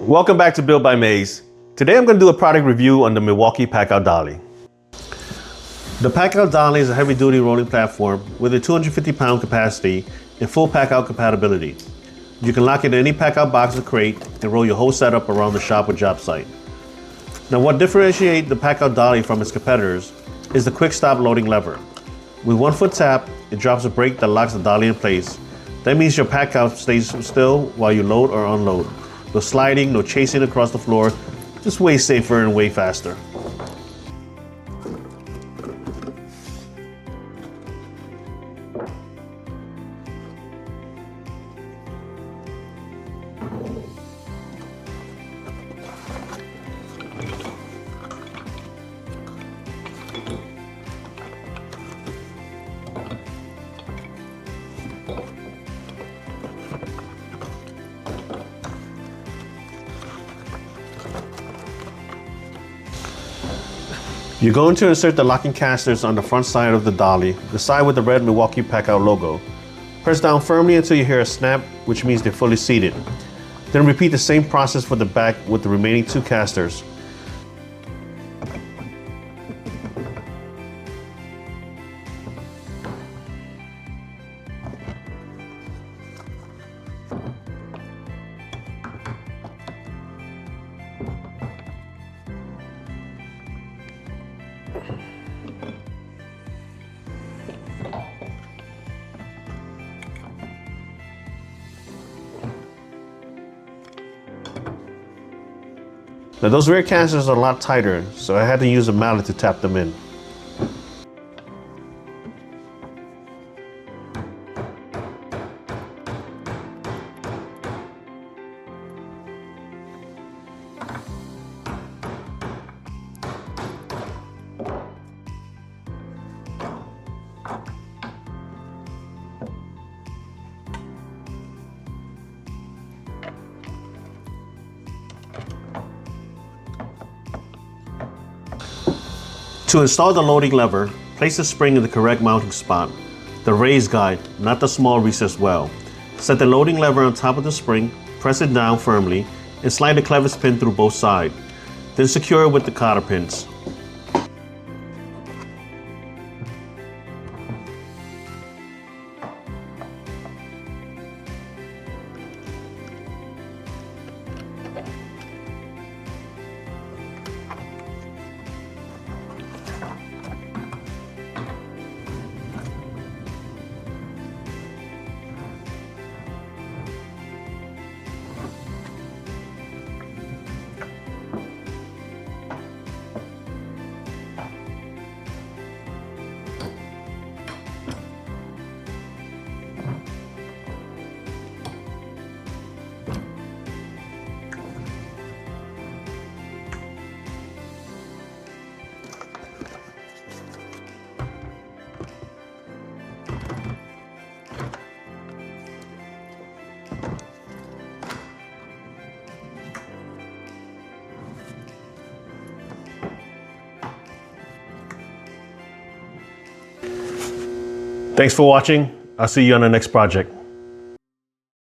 Welcome back to Built by Maze. Today I'm going to do a product review on the Milwaukee Packout Dolly. The Packout Dolly is a heavy-duty rolling platform with a 250-pound capacity and full packout compatibility. You can lock it in any packout box or crate and roll your whole setup around the shop or job site. Now, what differentiates the Packout Dolly from its competitors is the quick stop loading lever. With 1 foot tap, it drops a brake that locks the dolly in place. That means your packout stays still while you load or unload. No sliding, no chasing across the floor, just way safer and way faster. You're going to insert the locking casters on the front side of the dolly, the side with the red Milwaukee Packout logo. Press down firmly until you hear a snap, which means they're fully seated. Then repeat the same process for the back with the remaining 2 casters. Now those rear casters are a lot tighter, so I had to use a mallet to tap them in. To install the loading lever, place the spring in the correct mounting spot, the raised guide, not the small recessed well. Set the loading lever on top of the spring, press it down firmly, and slide the clevis pin through both sides. Then secure it with the cotter pins. Thanks for watching. I'll see you on the next project.